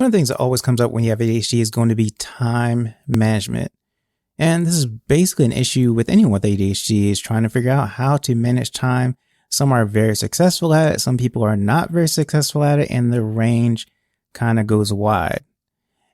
One of the things that always comes up when you have ADHD is going to be time management. And this is basically an issue with anyone with ADHD, is trying to figure out how to manage time. Some are very successful at it. Some people are not very successful at it, and the range kind of goes wide.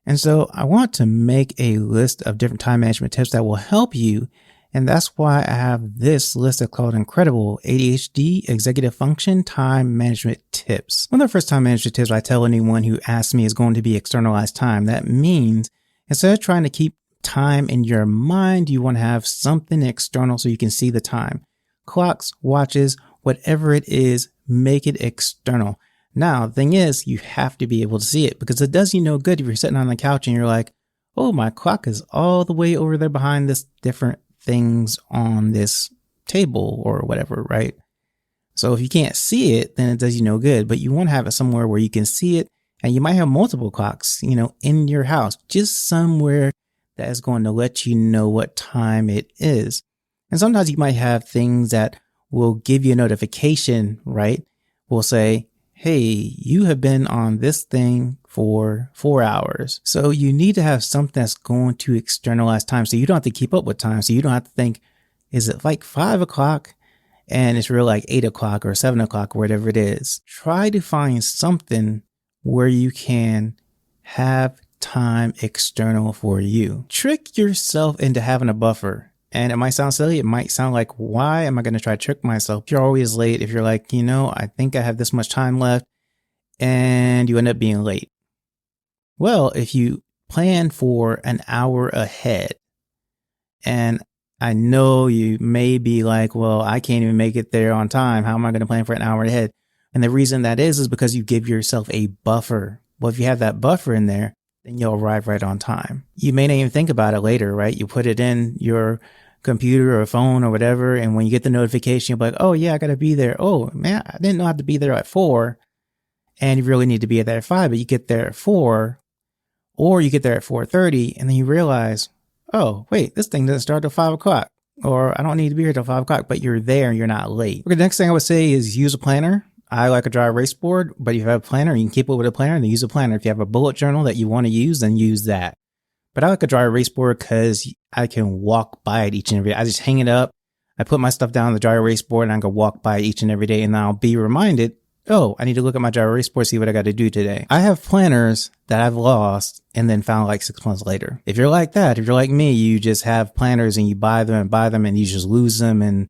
And so I want to make a list of different time management tips that will help you. And that's why I have this list called Incredible ADHD Executive Function Time Management Tips. One of the first time management tips I tell anyone who asks me is going to be externalized time. That means instead of trying to keep time in your mind, you want to have something external so you can see the time. Clocks, watches, whatever it is, make it external. Now, the thing is, you have to be able to see it, because it does you no good if you're sitting on the couch and you're like, oh, my clock is all the way over there behind this different things on this table or whatever, right? So if you can't see it, then it does you no good, but you want to have it somewhere where you can see it. And you might have multiple clocks, in your house, just somewhere that is going to let you know what time it is. And sometimes you might have things that will give you a notification, right? Will say, hey, you have been on this thing for 4 hours. So you need to have something that's going to externalize time, so you don't have to keep up with time. So you don't have to think, is it like 5 o'clock? And it's really like 8 o'clock or 7 o'clock or whatever it is. Try to find something where you can have time external for you. Trick yourself into having a buffer. And it might sound silly. It might sound like, why am I going to try to trick myself? If you're always late, if you're like, I think I have this much time left, and you end up being late. Well, if you plan for an hour ahead, and I know you may be like, well, I can't even make it there on time. How am I going to plan for an hour ahead? And the reason that is because you give yourself a buffer. Well, if you have that buffer in there, then you'll arrive right on time. You may not even think about it later, right? You put it in your computer or phone or whatever, and when you get the notification, you'll be like, oh yeah, I got to be there. Oh man, I didn't know I had to be there at 4, and you really need to be there at 5, but you get there at 4, or you get there at 4:30, and then you realize, oh wait, this thing doesn't start till 5 o'clock, or I don't need to be here till 5 o'clock, but you're there and you're not late. Okay, the next thing I would say is use a planner. I like a dry erase board, but if you have a planner, you can keep it with a planner, then use a planner. If you have a bullet journal that you want to use, then use that. But I like a dry erase board because I can walk by it each and every day. I just hang it up. I put my stuff down on the dry erase board, and I can walk by it each and every day, and I'll be reminded, oh, I need to look at my dry erase board, see what I got to do today. I have planners that I've lost and then found like 6 months later. If you're like that, if you're like me, you just have planners and you buy them and you just lose them and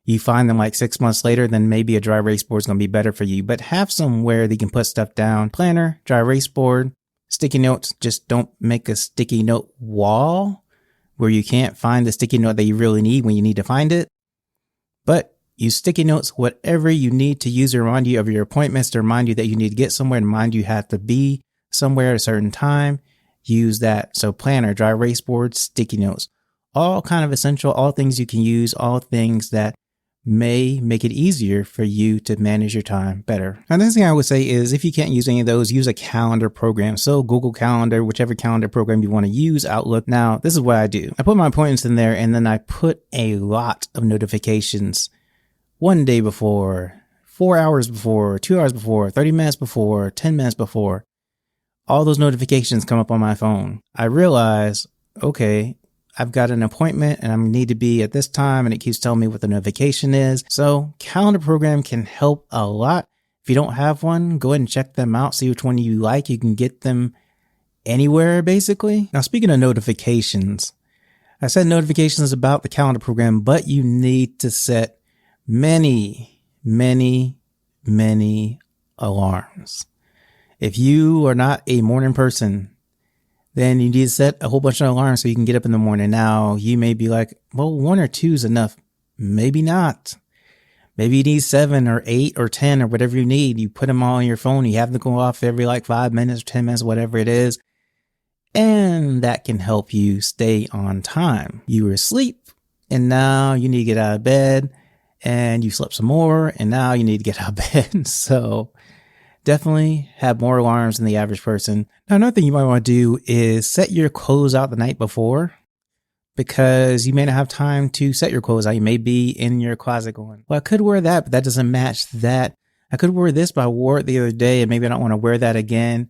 you find them like 6 months later, then maybe a dry erase board is going to be better for you. But have somewhere that you can put stuff down. Planner, dry erase board, sticky notes. Just don't make a sticky note wall where you can't find the sticky note that you really need when you need to find it. But use sticky notes, whatever you need to use to remind you of your appointments, to remind you that you need to get somewhere, to remind you have to be somewhere at a certain time. Use that. So planner, dry erase board, sticky notes, all kind of essential, all things you can use, all things that may make it easier for you to manage your time better. Now, the next thing I would say is if you can't use any of those, use a calendar program. So Google Calendar, whichever calendar program you want to use, Outlook. Now, this is what I do. I put my appointments in there, and then I put a lot of notifications 1 day before, 4 hours before, 2 hours before, 30 minutes before, 10 minutes before. All those notifications come up on my phone. I realize, okay, I've got an appointment and I need to be at this time, and it keeps telling me what the notification is. So calendar program can help a lot. If you don't have one, go ahead and check them out. See which one you like. You can get them anywhere, basically. Now, speaking of notifications, I said notifications about the calendar program, but you need to set many alarms. If you are not a morning person, then you need to set a whole bunch of alarms so you can get up in the morning. Now, you may be like, well, 1 or 2 is enough. Maybe not. Maybe you need 7 or 8 or 10 or whatever you need. You put them all on your phone. You have them go off every like 5 minutes, 10 minutes, whatever it is. And that can help you stay on time. You were asleep and now you need to get out of bed, and you slept some more and now you need to get out of bed. So definitely have more alarms than the average person. Now, another thing you might want to do is set your clothes out the night before, because you may not have time to set your clothes out. You may be in your closet going, well, I could wear that, but that doesn't match that. I could wear this, but I wore it the other day and maybe I don't want to wear that again.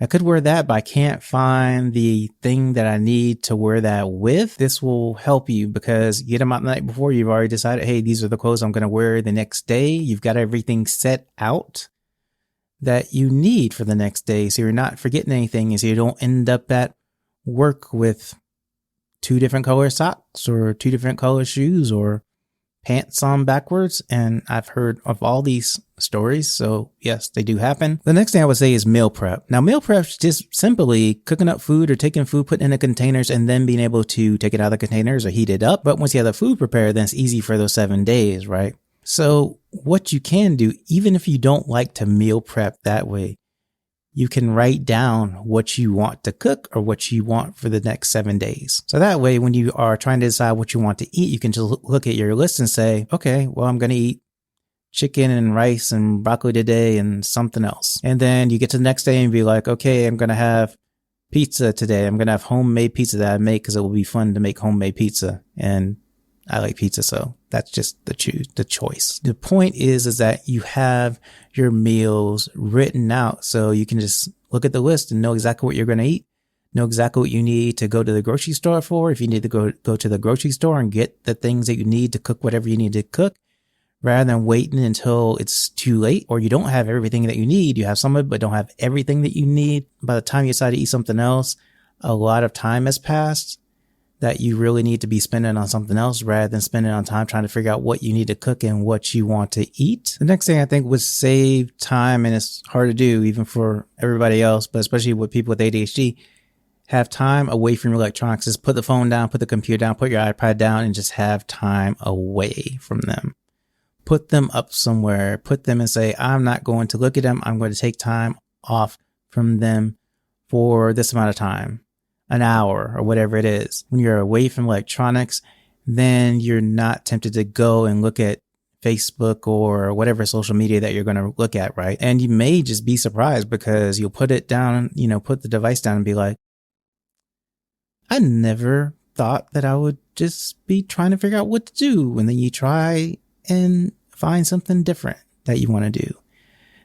I could wear that, but I can't find the thing that I need to wear that with. This will help you because you get them out the night before. You've already decided, hey, these are the clothes I'm going to wear the next day. You've got everything set out that you need for the next day. So you're not forgetting anything, and so you don't end up at work with 2 different color socks or 2 different color shoes or pants on backwards. And I've heard of all these stories. So yes, they do happen. The next thing I would say is meal prep. Now, meal prep is just simply cooking up food or taking food, putting in the containers, and then being able to take it out of the containers or heat it up. But once you have the food prepared, then it's easy for those 7 days, right? So what you can do, even if you don't like to meal prep that way, you can write down what you want to cook or what you want for the next 7 days. So that way, when you are trying to decide what you want to eat, you can just look at your list and say, okay, well, I'm going to eat chicken and rice and broccoli today and something else. And then you get to the next day and be like, okay, I'm going to have pizza today. I'm going to have homemade pizza that I make because it will be fun to make homemade pizza. And I like pizza, so that's just the choice. The point is that you have your meals written out so you can just look at the list and know exactly what you're going to eat, know exactly what you need to go to the grocery store for. If you need to go to the grocery store and get the things that you need to cook whatever you need to cook, rather than waiting until it's too late or you don't have everything that you need. You have some of it, but don't have everything that you need. By the time you decide to eat something else, a lot of time has passed that you really need to be spending on something else rather than spending on time trying to figure out what you need to cook and what you want to eat. The next thing I think would save time, and it's hard to do even for everybody else, but especially with people with ADHD, have time away from your electronics. Just put the phone down, put the computer down, put your iPad down, and just have time away from them. Put them up somewhere, put them and say, I'm not going to look at them. I'm going to take time off from them for this amount of time. An hour or whatever it is. When you're away from electronics, then you're not tempted to go and look at Facebook or whatever social media that you're going to look at, right? And you may just be surprised because you'll put it down, put the device down and be like, I never thought that I would just be trying to figure out what to do. And then you try and find something different that you want to do.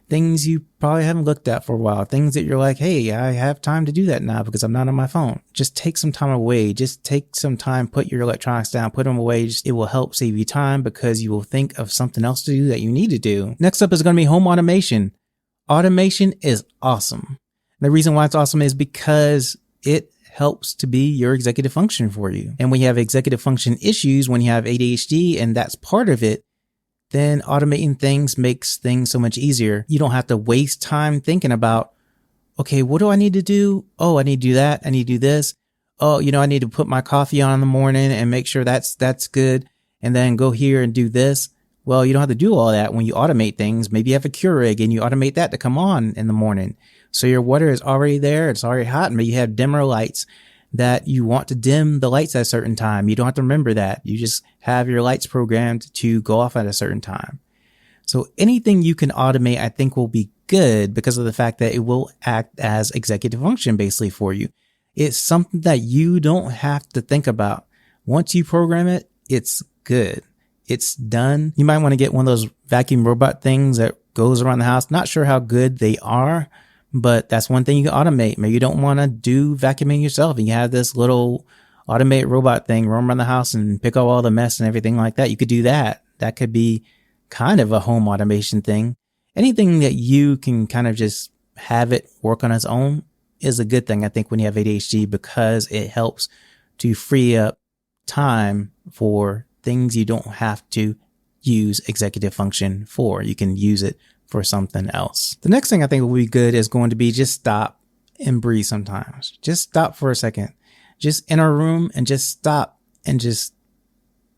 Things you probably haven't looked at for a while. Things that you're like, hey, I have time to do that now because I'm not on my phone. Just take some time away. Just take some time, put your electronics down, put them away. It will help save you time because you will think of something else to do that you need to do. Next up is going to be home automation. Automation is awesome. The reason why it's awesome is because it helps to be your executive function for you. And when you have executive function issues, when you have ADHD and that's part of it, then automating things makes things so much easier. You don't have to waste time thinking about, okay, what do I need to do? Oh, I need to do that. I need to do this. Oh, I need to put my coffee on in the morning and make sure that's good. And then go here and do this. Well, you don't have to do all that when you automate things. Maybe you have a Keurig and you automate that to come on in the morning. So your water is already there. It's already hot. Maybe you have dimmer lights that you want to dim the lights at a certain time. You don't have to remember that. You just have your lights programmed to go off at a certain time. So anything you can automate, I think will be good because of the fact that it will act as executive function basically for you. It's something that you don't have to think about. Once you program it, it's good. It's done. You might want to get one of those vacuum robot things that goes around the house. Not sure how good they are, but that's one thing you can automate. Maybe you don't want to do vacuuming yourself and you have this little automated robot thing roam around the house and pick up all the mess and everything like that. You could do that. That could be kind of a home automation thing. Anything that you can kind of just have it work on its own is a good thing, I think, when you have ADHD, because it helps to free up time for things you don't have to use executive function for. You can use it for something else. The next thing I think will be good is going to be just stop and breathe sometimes. Just stop for a second. Just in a room and just stop and just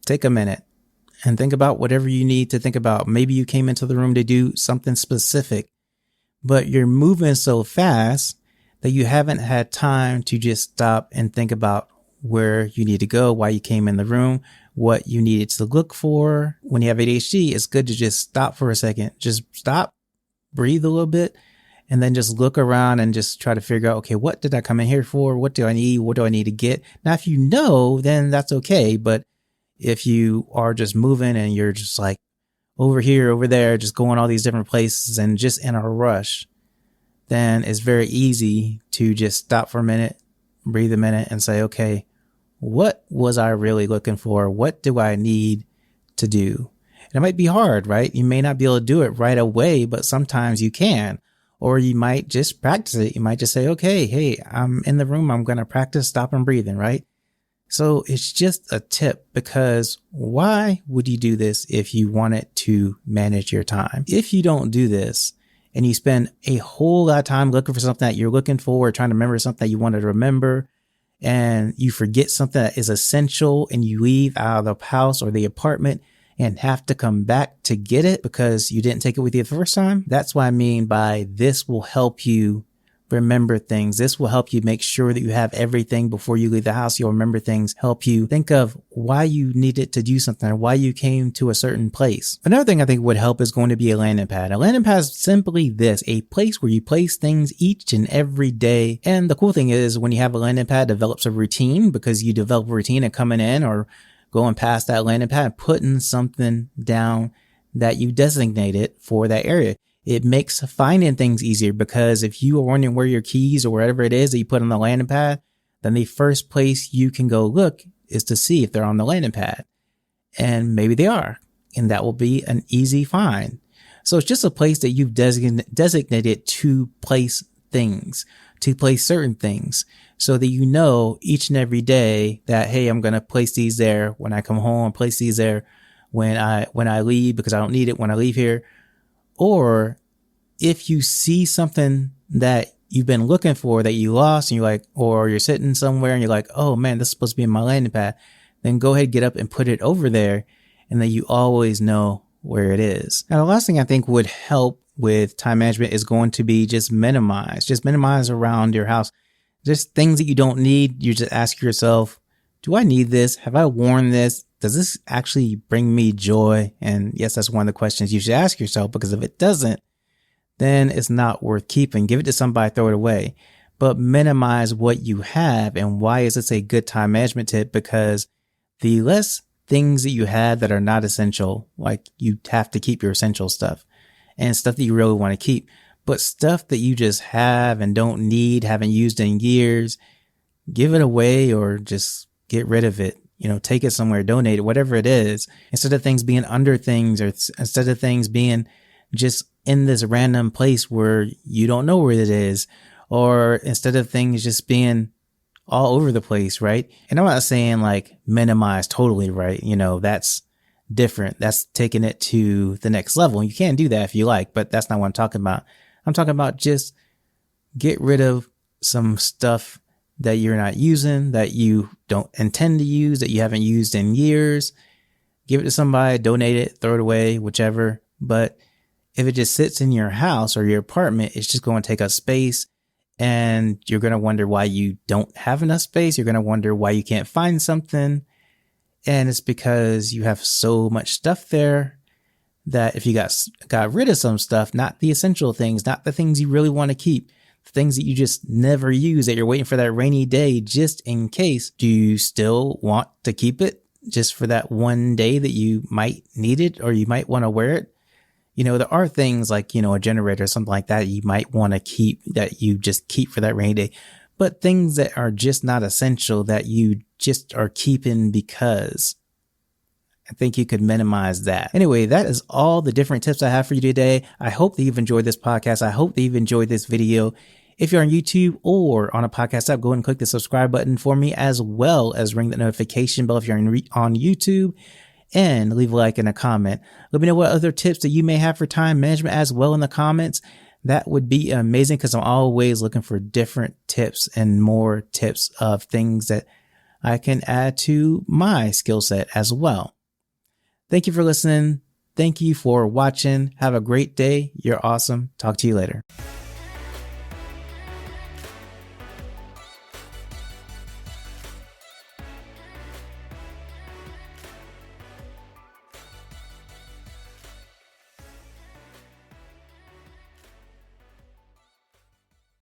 take a minute and think about whatever you need to think about. Maybe you came into the room to do something specific, but you're moving so fast that you haven't had time to just stop and think about where you need to go, why you came in the room, what you needed to look for. When you have ADHD, it's good to just stop for a second. Just stop, breathe a little bit, and then just look around and just try to figure out, okay, what did I come in here for? What do I need? What do I need to get? Now, if you know, then that's okay. But if you are just moving and you're just like over here, over there, just going all these different places and just in a rush, then it's very easy to just stop for a minute, breathe a minute, and say, okay, what was I really looking for? What do I need to do? And it might be hard, right? You may not be able to do it right away, but sometimes you can. Or you might just practice it. You might just say, okay, hey, I'm in the room. I'm going to practice stopping breathing, right? So it's just a tip, because why would you do this if you wanted to manage your time? If you don't do this and you spend a whole lot of time looking for something that you're looking for, trying to remember something that you wanted to remember, and you forget something that is essential and you leave out of the house or the apartment and have to come back to get it because you didn't take it with you the first time, that's what I mean by this will help you remember things. This will help you make sure that you have everything before you leave the house. You'll remember things, help you think of why you needed to do something or why you came to a certain place. Another thing I think would help is going to be a landing pad. A landing pad is simply this, a place where you place things each and every day. And the cool thing is when you have a landing pad, it develops a routine, because you develop a routine of coming in or going past that landing pad, putting something down that you designated for that area. It makes finding things easier, because if you are wondering where your keys or whatever it is that you put on the landing pad, then the first place you can go look is to see if they're on the landing pad. And maybe they are. And that will be an easy find. So it's just a place that you've designated to place things, to place certain things, so that you know each and every day that, hey, I'm going to place these there when I come home, place these there when I leave, because I don't need it when I leave here. Or if you see something that you've been looking for that you lost and you're like, or you're sitting somewhere and you're like, oh man, this is supposed to be in my landing pad, then go ahead, get up and put it over there. And then you always know where it is. Now, the last thing I think would help with time management is going to be just minimize around your house. Just things that you don't need. You just ask yourself, do I need this? Have I worn this? Does this actually bring me joy? And yes, that's one of the questions you should ask yourself, because if it doesn't, then it's not worth keeping. Give it to somebody, throw it away. But minimize what you have. And why is this a good time management tip? Because the less things that you have that are not essential, like you have to keep your essential stuff and stuff that you really want to keep, but stuff that you just have and don't need, haven't used in years, give it away or just get rid of it. Take it somewhere, donate it, whatever it is, instead of things being under things, or instead of things being just in this random place where you don't know where it is, or instead of things just being all over the place, right? And I'm not saying like minimize totally, right? That's different. That's taking it to the next level. You can do that if you like, but that's not what I'm talking about. I'm talking about just get rid of some stuff that you're not using, that you don't intend to use, that you haven't used in years. Give it to somebody, donate it, throw it away, whichever. But if it just sits in your house or your apartment, it's just going to take up space, and you're going to wonder why you don't have enough space. You're going to wonder why you can't find something. And it's because you have so much stuff there that if you got rid of some stuff, not the essential things, not the things you really want to keep, things that you just never use, that you're waiting for that rainy day just in case, do you still want to keep it just for that one day that you might need it or you might want to wear it? There are things like, a generator or something like that you might want to keep, that you just keep for that rainy day. But things that are just not essential that you just are keeping because, I think you could minimize that. Anyway, that is all the different tips I have for you today. I hope that you've enjoyed this podcast. I hope that you've enjoyed this video. If you're on YouTube or on a podcast app, go ahead and click the subscribe button for me, as well as ring the notification bell if you're on YouTube, and leave a like and a comment. Let me know what other tips that you may have for time management as well in the comments. That would be amazing, because I'm always looking for different tips and more tips of things that I can add to my skill set as well. Thank you for listening. Thank you for watching. Have a great day. You're awesome. Talk to you later.